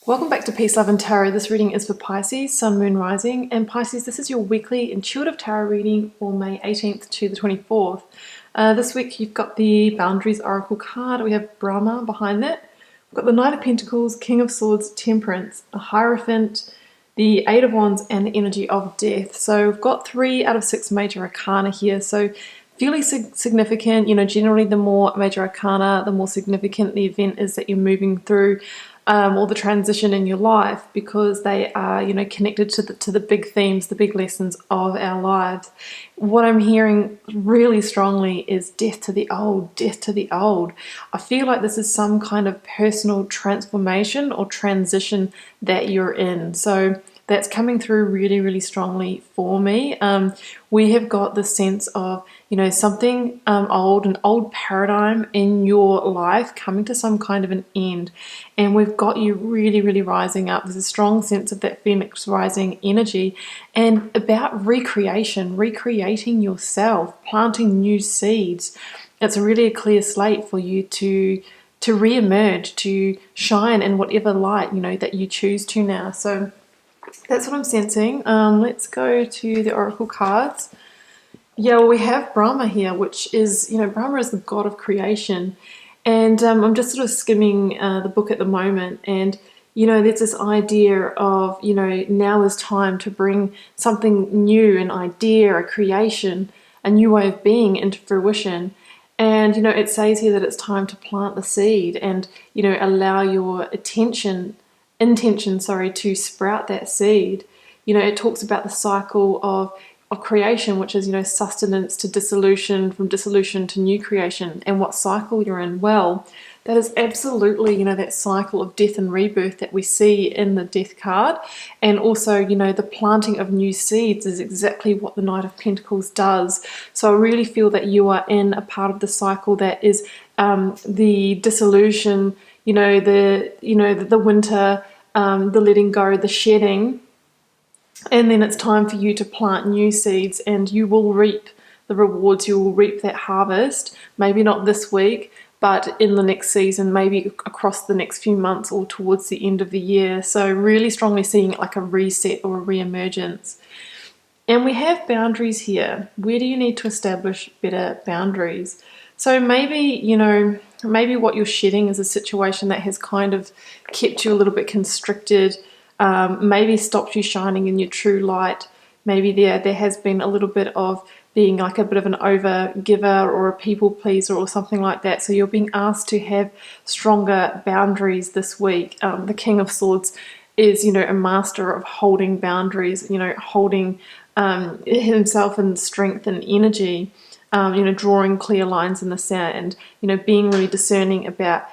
Welcome back to Peace, Love and Tarot. This reading is for Pisces, Sun, Moon, Rising. And Pisces, this is your weekly intuitive tarot reading for May 18th to the 24th. This week you've got the Boundaries Oracle card. We have Brahma behind that. We've got the Knight of Pentacles, King of Swords, Temperance, a Hierophant, the Eight of Wands, and the Energy of Death. So we've got 3 out of 6 major arcana here. So fairly significant. Generally the more major arcana, the more significant the event is that you're moving through. Or the transition in your life, because they are, connected to the big themes, the big lessons of our lives. What I'm hearing really strongly is death to the old, death to the old. I feel like this is some kind of personal transformation or transition that you're in. So that's coming through really, really strongly for me. We have got the sense of, something old, an old paradigm in your life coming to some kind of an end. And we've got you really, really rising up. There's a strong sense of that Phoenix rising energy and about recreating yourself, planting new seeds. It's really a clear slate for you to re-emerge, to shine in whatever light, that you choose to now. So that's what I'm sensing. Let's go to the Oracle cards. Yeah, well, we have Brahma here, which is, Brahma is the god of creation. And I'm just sort of skimming the book at the moment. And, there's this idea of, now is time to bring something new, an idea, a creation, a new way of being into fruition. And, it says here that it's time to plant the seed and, allow your intention, to sprout that seed. It talks about the cycle of creation, which is, sustenance to dissolution, from dissolution to new creation, and what cycle you're in. Well, that is absolutely, that cycle of death and rebirth that we see in the death card. And also, the planting of new seeds is exactly what the Knight of Pentacles does. So I really feel that you are in a part of the cycle that is the dissolution, the winter, the letting go, the shedding. And then it's time for you to plant new seeds, and you will reap the rewards. You will reap that harvest, maybe not this week, but in the next season, maybe across the next few months or towards the end of the year. So really strongly seeing it like a reset or a re-emergence. And we have boundaries here. Where do you need to establish better boundaries? So maybe, maybe what you're shedding is a situation that has kind of kept you a little bit constricted, maybe stopped you shining in your true light. Maybe there has been a little bit of being like a bit of an over giver or a people pleaser or something like that. So you're being asked to have stronger boundaries this week. The King of Swords is, a master of holding boundaries, holding himself in strength and energy, drawing clear lines in the sand, being really discerning about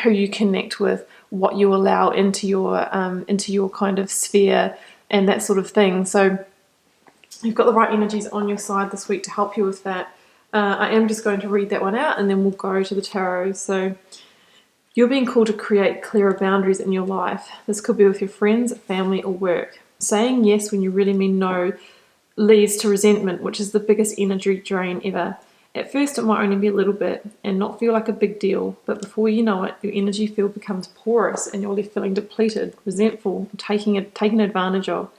who you connect with, what you allow into your kind of sphere and that sort of thing. So you've got the right energies on your side this week to help you with that. I am just going to read that one out and then we'll go to the tarot. So you're being called to create clearer boundaries in your life. This could be with your friends, family, or work. Saying yes when you really mean no leads to resentment, which is the biggest energy drain ever. At first, it might only be a little bit and not feel like a big deal, but before you know it, your energy field becomes porous and you're left feeling depleted, resentful, taken advantage of.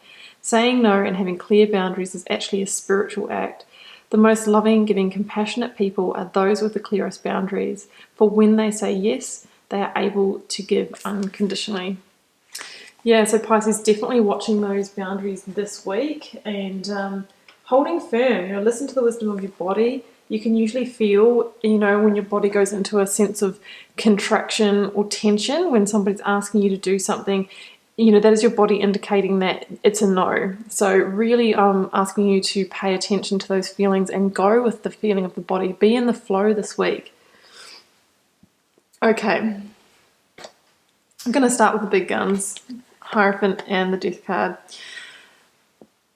Saying no and having clear boundaries is actually a spiritual act. The most loving, giving, compassionate people are those with the clearest boundaries, for when they say yes, they are able to give unconditionally. Yeah, so Pisces, definitely watching those boundaries this week and holding firm. Listen to the wisdom of your body. You can usually feel, when your body goes into a sense of contraction or tension when somebody's asking you to do something, that is your body indicating that it's a no. So really asking you to pay attention to those feelings and go with the feeling of the body. Be in the flow this week. Okay. I'm going to start with the big guns, Hierophant and the Death card.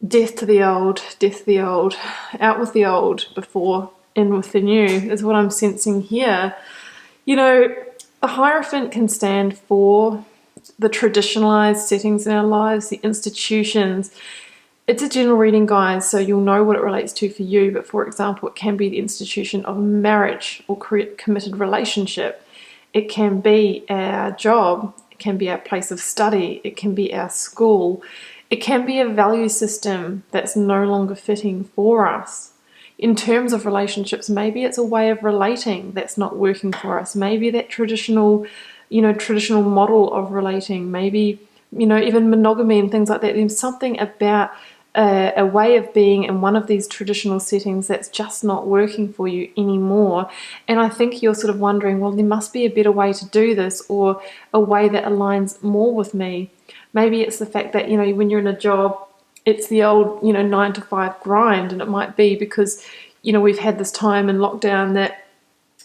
Death to the old, death to the old. Out with the old before in with the new is what I'm sensing here. The Hierophant can stand for the traditionalized settings in our lives, the institutions. It's a general reading, guys, so you'll know what it relates to for you. But for example, it can be the institution of marriage or committed relationship. It can be our job. can be our place of study, it can be our school, it can be a value system that's no longer fitting for us. In terms of relationships, maybe it's a way of relating that's not working for us. Maybe that traditional model of relating, maybe, even monogamy and things like that. There's something about a way of being in one of these traditional settings that's just not working for you anymore. And I think you're sort of wondering, well, there must be a better way to do this, or a way that aligns more with me. Maybe it's the fact that, when you're in a job, it's the old, 9 to 5 grind. And it might be because, we've had this time in lockdown that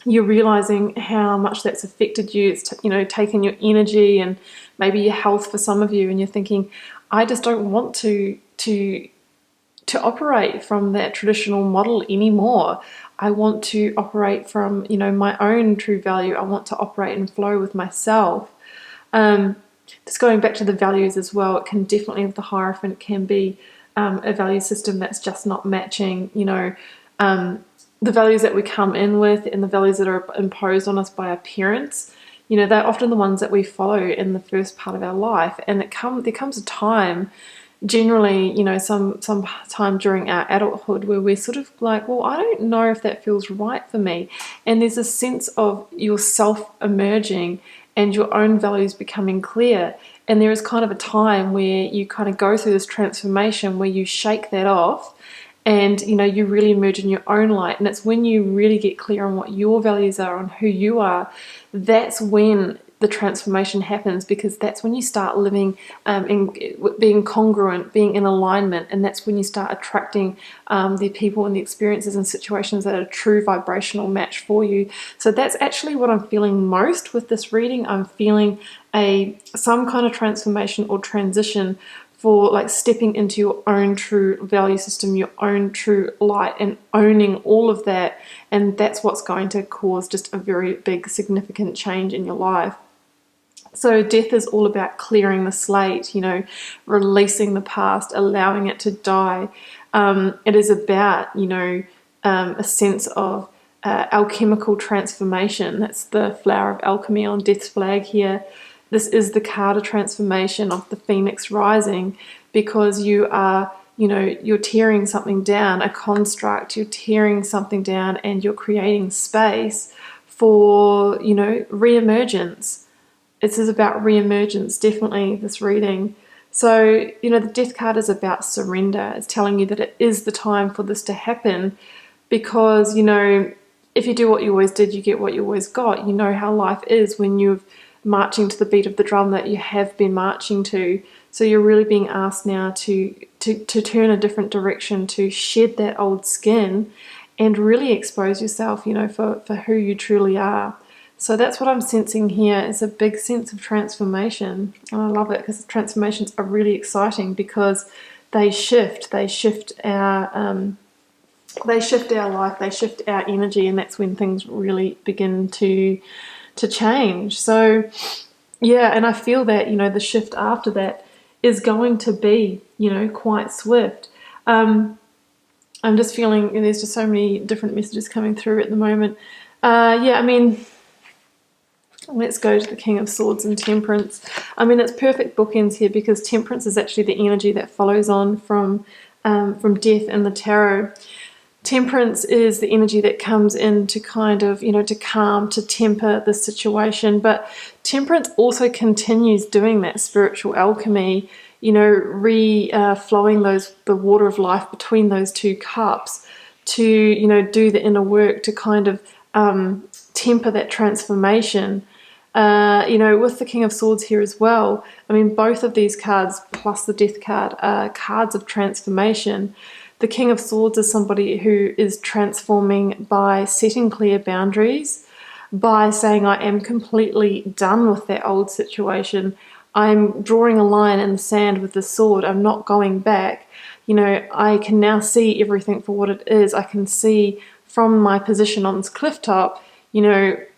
you're realizing how much that's affected you. It's, taken your energy and maybe your health for some of you. And you're thinking, I just don't want to operate from that traditional model anymore. I want to operate from, my own true value. I want to operate and flow with myself. Just going back to the values as well, it can definitely, with the Hierophant, can be a value system that's just not matching, the values that we come in with and the values that are imposed on us by our parents. They're often the ones that we follow in the first part of our life. And there comes a time, generally, some time during our adulthood, where we're sort of like, well, I don't know if that feels right for me. And there's a sense of yourself emerging and your own values becoming clear. And there is kind of a time where you kind of go through this transformation where you shake that off, and you really emerge in your own light. And it's when you really get clear on what your values are, on who you are, that's when the transformation happens, because that's when you start living being congruent, being in alignment, and that's when you start attracting the people and the experiences and situations that are a true vibrational match for you. So that's actually what I'm feeling most with this reading. I'm feeling some kind of transformation or transition for like stepping into your own true value system, your own true light, and owning all of that. And that's what's going to cause just a very big, significant change in your life. So death is all about clearing the slate, releasing the past, allowing it to die. It is about, a sense of alchemical transformation. That's the flower of alchemy on Death's flag here. This is the card of transformation of the Phoenix rising, because you are, you're tearing something down, a construct, you're tearing something down, and you're creating space for, re-emergence. This is about re-emergence, definitely, this reading. So, the Death card is about surrender. It's telling you that it is the time for this to happen, because, if you do what you always did, you get what you always got. You know how life is when you're marching to the beat of the drum that you have been marching to. So you're really being asked now to turn a different direction, to shed that old skin and really expose yourself, for who you truly are. So that's what I'm sensing here. It's a big sense of transformation, and I love it, because transformations are really exciting, because they shift our life, they shift our energy, and that's when things really begin to change. So yeah, and I feel that the shift after that is going to be quite swift. I'm just feeling there's just so many different messages coming through at the moment. Let's go to the King of Swords and Temperance. It's perfect bookends here, because Temperance is actually the energy that follows on from Death and the Tarot. Temperance is the energy that comes in to kind of, to calm, to temper the situation. But Temperance also continues doing that spiritual alchemy, flowing the water of life between those two cups to, do the inner work to kind of temper that transformation. With the King of Swords here as well, both of these cards plus the Death card are cards of transformation. The King of Swords is somebody who is transforming by setting clear boundaries, by saying, I am completely done with that old situation. I'm drawing a line in the sand with the sword. I'm not going back. I can now see everything for what it is. I can see from my position on this cliff top,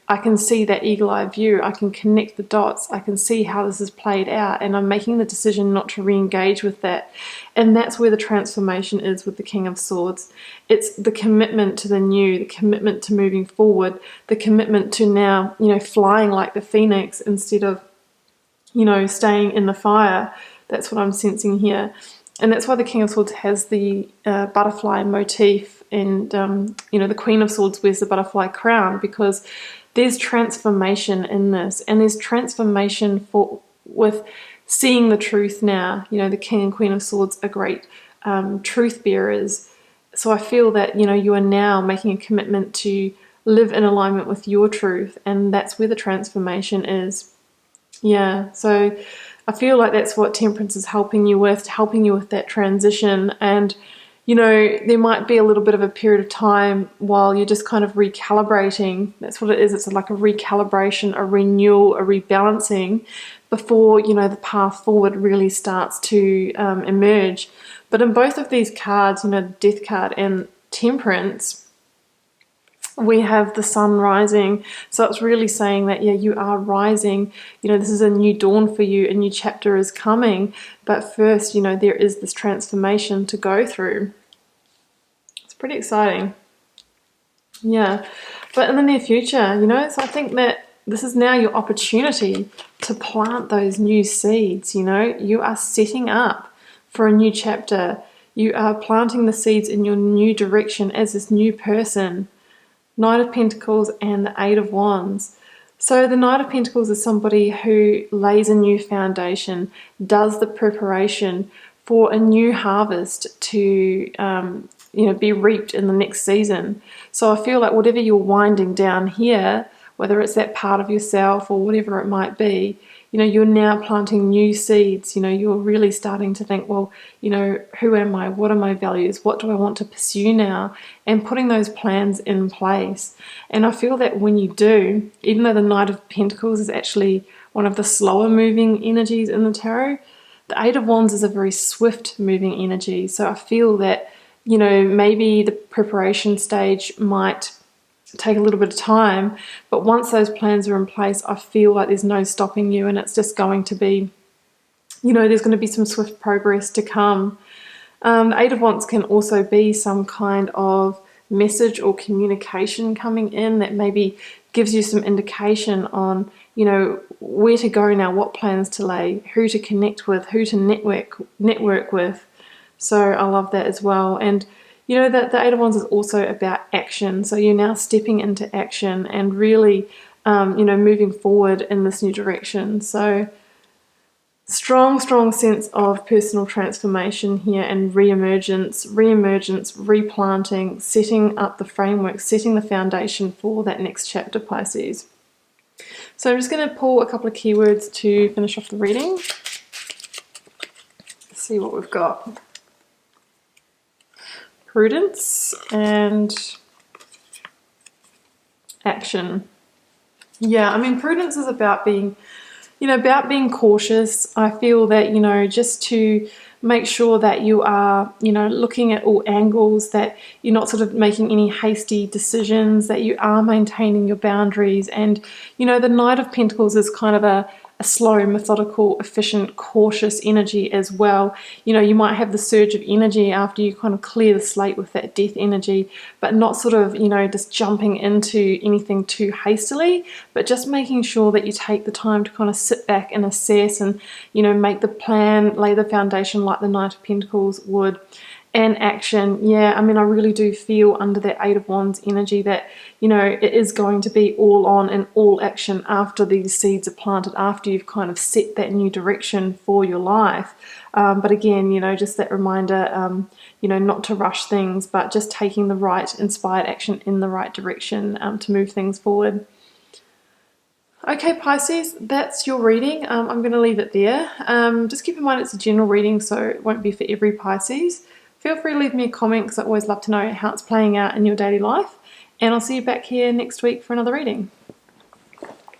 I can see that eagle-eye view. I can connect the dots. I can see how this is played out, and I'm making the decision not to re-engage with that. And that's where the transformation is with the King of Swords. It's the commitment to the new, the commitment to moving forward, the commitment to now, flying like the phoenix instead of, staying in the fire. That's what I'm sensing here. And that's why the King of Swords has the butterfly motif, and the Queen of Swords wears the butterfly crown, because there's transformation in this, and there's transformation with seeing the truth now. The King and Queen of Swords are great truth bearers. So I feel that you are now making a commitment to live in alignment with your truth, and that's where the transformation is. Yeah, so I feel like that's what Temperance is helping you with that transition. And, there might be a little bit of a period of time while you're just kind of recalibrating. That's what it is. It's like a recalibration, a renewal, a rebalancing before, the path forward really starts to emerge. But in both of these cards, the Death card and Temperance, we have the sun rising. So it's really saying that, you are rising. This is a new dawn for you. A new chapter is coming. But first, there is this transformation to go through. It's pretty exciting. Yeah. But in the near future, so I think that this is now your opportunity to plant those new seeds. You are setting up for a new chapter. You are planting the seeds in your new direction as this new person. Knight of Pentacles and the Eight of Wands. So the Knight of Pentacles is somebody who lays a new foundation, does the preparation for a new harvest to be reaped in the next season. So I feel like whatever you're winding down here, whether it's that part of yourself or whatever it might be, you're now planting new seeds. You're really starting to think, well, who am I? What are my values? What do I want to pursue now? And putting those plans in place. And I feel that when you do, even though the Knight of Pentacles is actually one of the slower moving energies in the tarot, the Eight of Wands is a very swift moving energy. So I feel that, maybe the preparation stage might take a little bit of time, but once those plans are in place, I feel like there's no stopping you, and it's just going to be, there's going to be some swift progress to come. The Eight of Wands can also be some kind of message or communication coming in that maybe gives you some indication on, where to go now, what plans to lay, who to connect with, who to network with. So I love that as well. And that the Eight of Wands is also about action. So you're now stepping into action and really, moving forward in this new direction. So strong sense of personal transformation here and reemergence, replanting, setting up the framework, setting the foundation for that next chapter, Pisces. So I'm just going to pull a couple of keywords to finish off the reading. Let's see what we've got. Prudence and action. Yeah, I mean, prudence is about being cautious. I feel that, just to make sure that you are, looking at all angles, that you're not sort of making any hasty decisions, that you are maintaining your boundaries. And, the Knight of Pentacles is kind of a slow, methodical, efficient, cautious energy as well. You might have the surge of energy after you kind of clear the slate with that death energy, but not sort of, just jumping into anything too hastily, but just making sure that you take the time to kind of sit back and assess and, make the plan, lay the foundation like the Knight of Pentacles would. And action, yeah, I mean, I really do feel under that Eight of Wands energy that, it is going to be all on and all action after these seeds are planted, after you've kind of set that new direction for your life. But again, just that reminder, not to rush things, but just taking the right inspired action in the right direction to move things forward. Okay, Pisces, that's your reading. I'm going to leave it there. Just keep in mind it's a general reading, so it won't be for every Pisces. Feel free to leave me a comment because I always love to know how it's playing out in your daily life. And I'll see you back here next week for another reading.